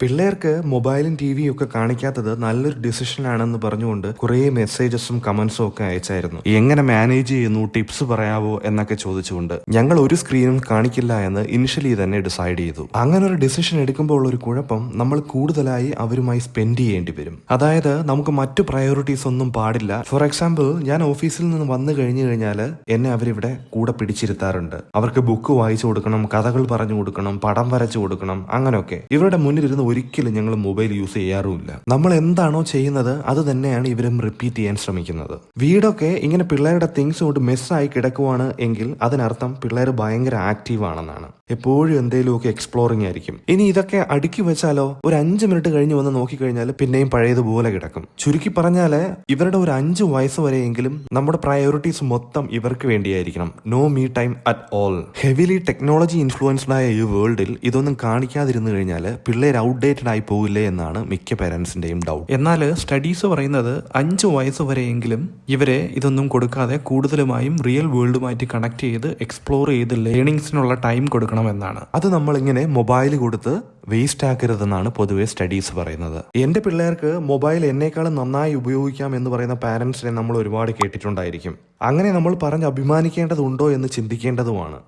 പിള്ളേർക്ക് മൊബൈലും ടിവിയും ഒക്കെ കാണിക്കാത്തത് നല്ലൊരു ഡിസിഷനാണെന്ന് പറഞ്ഞുകൊണ്ട് കുറേ മെസ്സേജസും കമന്റ്സും ഒക്കെ അയച്ചായിരുന്നു. എങ്ങനെ മാനേജ് ചെയ്യുന്നു, ടിപ്സ് പറയാവോ എന്നൊക്കെ ചോദിച്ചുകൊണ്ട്. ഞങ്ങൾ ഒരു സ്ക്രീനും കാണിക്കില്ല എന്ന് ഇനിഷ്യലി തന്നെ ഡിസൈഡ് ചെയ്തു. അങ്ങനെ ഒരു ഡിസിഷൻ എടുക്കുമ്പോൾ ഉള്ള ഒരു കുഴപ്പം, നമ്മൾ കൂടുതലായി അവരുമായി സ്പെൻഡ് ചെയ്യേണ്ടി വരും. അതായത് നമുക്ക് മറ്റു പ്രയോറിറ്റീസ് ഒന്നും പാടില്ല. ഫോർ എക്സാമ്പിൾ, ഞാൻ ഓഫീസിൽ നിന്ന് വന്നു കഴിഞ്ഞു കഴിഞ്ഞാൽ എന്നെ അവരിവിടെ കൂടെ പിടിച്ചിരുത്താറുണ്ട്. അവർക്ക് ബുക്ക് വായിച്ചു കൊടുക്കണം, കഥകൾ പറഞ്ഞു കൊടുക്കണം, പടം വരച്ചു കൊടുക്കണം, അങ്ങനെയൊക്കെ. ഇവരുടെ മുന്നിലിരുന്ന് ഒരിക്കലും ഞങ്ങൾ മൊബൈൽ യൂസ് ചെയ്യാറുമില്ല. നമ്മൾ എന്താണോ ചെയ്യുന്നത് അത് തന്നെയാണ് ഇവരും റിപ്പീറ്റ് ചെയ്യാൻ ശ്രമിക്കുന്നത്. വീടൊക്കെ ഇങ്ങനെ പിള്ളേരുടെ തിങ്സ് കൊണ്ട് മെസ്സായി കിടക്കുവാണ് എങ്കിൽ അതിനർത്ഥം പിള്ളേർ ഭയങ്കര ആക്റ്റീവ് ആണെന്നാണ്. എപ്പോഴും എന്തെങ്കിലുമൊക്കെ എക്സ്പ്ലോറിംഗ് ആയിരിക്കും. ഇനി ഇതൊക്കെ അടുക്കി വെച്ചാലോ, ഒരു 5 മിനിറ്റ് കഴിഞ്ഞ് വന്ന് നോക്കിക്കഴിഞ്ഞാൽ പിന്നെയും പഴയതുപോലെ കിടക്കും. ചുരുക്കി പറഞ്ഞാല് ഇവരുടെ ഒരു 5 വയസ്സ് വരെയെങ്കിലും നമ്മുടെ പ്രയോറിറ്റീസ് മൊത്തം ഇവർക്ക് വേണ്ടിയായിരിക്കണം. No me time at all. Heavily technology influenced ആയ ഈ വേൾഡിൽ ഇതൊന്നും കാണിക്കാതിരുന്നു കഴിഞ്ഞാൽ പിള്ളേർ ഔട്ട്ഡേറ്റഡ് ആയി പോകില്ലേ എന്നാണ് മിക്ക പേരൻസിന്റെയും ഡൗട്ട്. എന്നാൽ സ്റ്റഡീസ് പറയുന്നത് 5 വയസ്സ് വരെയെങ്കിലും ഇവരെ ഇതൊന്നും കൊടുക്കാതെ കൂടുതലുമായും റിയൽ വേൾഡുമായിട്ട് കണക്ട് ചെയ്ത് എക്സ്പ്ലോർ ചെയ്ത് ലേണിംഗ്സിനുള്ള ടൈം കൊടുക്കണമെന്നാണ്. അത് നമ്മളിങ്ങനെ മൊബൈൽ കൊടുത്ത് വേസ്റ്റ് ആക്കരുതെന്നാണ് പൊതുവെ സ്റ്റഡീസ് പറയുന്നത്. എന്റെ പിള്ളേർക്ക് മൊബൈൽ എന്നേക്കാളും നന്നായി ഉപയോഗിക്കാം എന്ന് പറയുന്ന പാരന്റ്സിനെ നമ്മൾ ഒരുപാട് കേട്ടിട്ടുണ്ടായിരിക്കും. അങ്ങനെ നമ്മൾ പറഞ്ഞ് അഭിമാനിക്കേണ്ടതുണ്ടോ എന്ന് ചിന്തിക്കേണ്ടതുമാണ്.